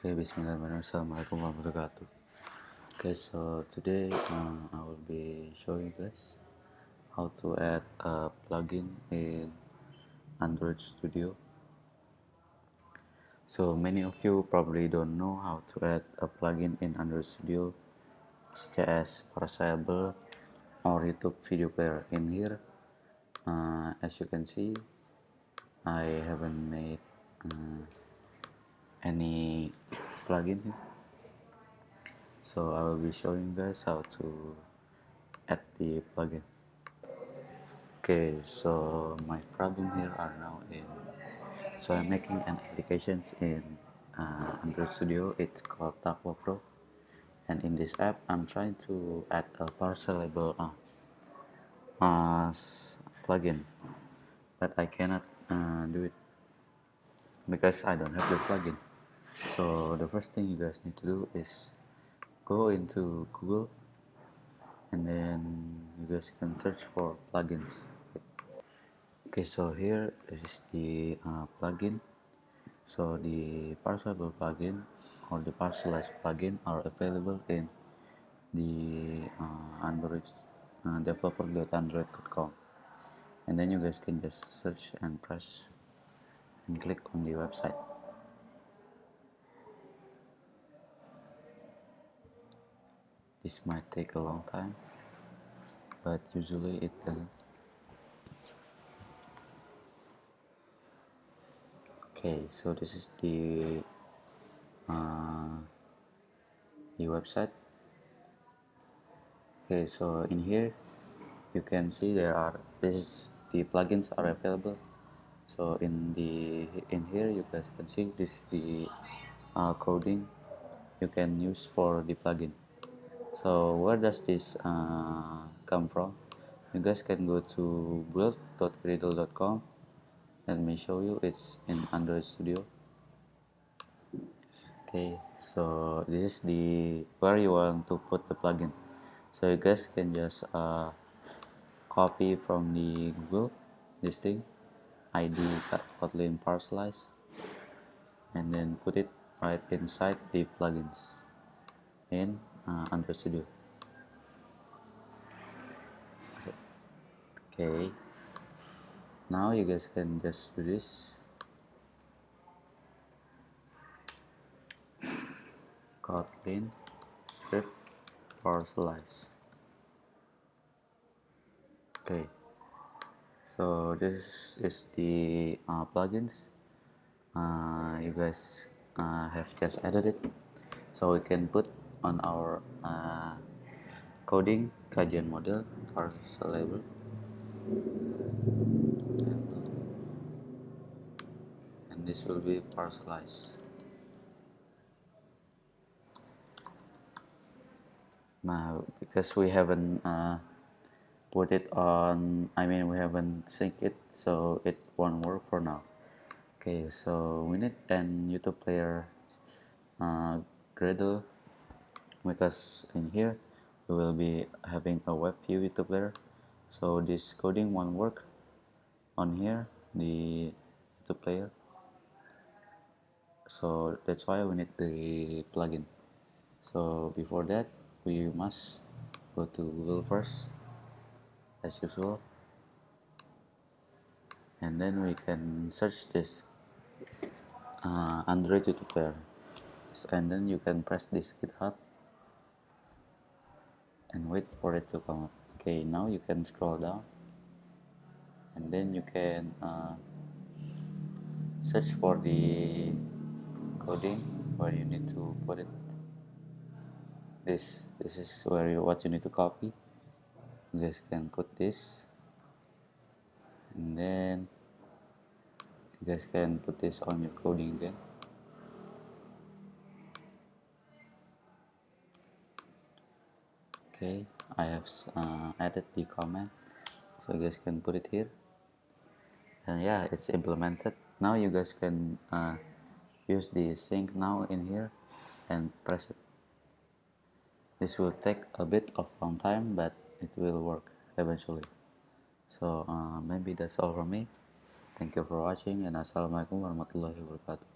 Okay, Bismillahirrahmanirrahim. Assalamualaikum warahmatullahi wabarakatuh. Okay, so today I will be showing you guys how to add a plugin in Android Studio. So many of you probably don't know how to add a plugin in Android Studio, such as Parsable or YouTube video player. In here, as you can see, I haven't made any plugin here. So I will be showing you guys how to add the plugin. Okay, so my problem here are now in, so I'm making an applications in Android Studio. It's called Taqwa Pro, and in this app I'm trying to add a parcelable plugin, but I cannot do it because I don't have the plugin. So the first thing you guys need to do is go into Google, and then you guys can search for plugins. Okay, so here this is the plugin. So the Parsable plugin or the Parcelize plugin are available in the Android developer.android.com, and then you guys can just search and press and click on the website. This might take a long time, but usually it doesn't. Okay, so this is the website. Okay, so in here you can see the plugins are available. So in here you guys can see this the coding you can use for the plugin. So where does this come from? You guys can go to build.gradle.com. Let me show you. It's in Android Studio. Okay, so this is the where you want to put the plugin. So you guys can just copy from the Google this thing, ID Kotlin Parcelize, and then put it right inside the plugins in Android Studio. Okay, now you guys can just do this. Kotlin script Parcelize. Okay, so this is the plugins you guys have just added it, so we can put on our coding kajian model parcelable, and this will be parcelized. Now because we haven't put it on, we haven't synced it, so it won't work for now. Okay, so we need an YouTube player Gradle, because in here we will be having a web view YouTube player, so this coding won't work on here, the YouTube player. So that's why we need the plugin. So before that we must go to Google first as usual, and then we can search this Android YouTube player, and then you can press this GitHub and wait for it to come up. Okay, now you can scroll down, and then you can search for the coding where you need to put it. This is where what you need to copy. You guys can put this, and then you guys can put this on your coding again. Okay, I have added the comment, so you guys can put it here, and yeah, it's implemented. Now you guys can use the sync now in here and press it. This will take a bit of long time, but it will work eventually. So maybe that's all from me. Thank you for watching, and assalamualaikum warahmatullahi wabarakatuh.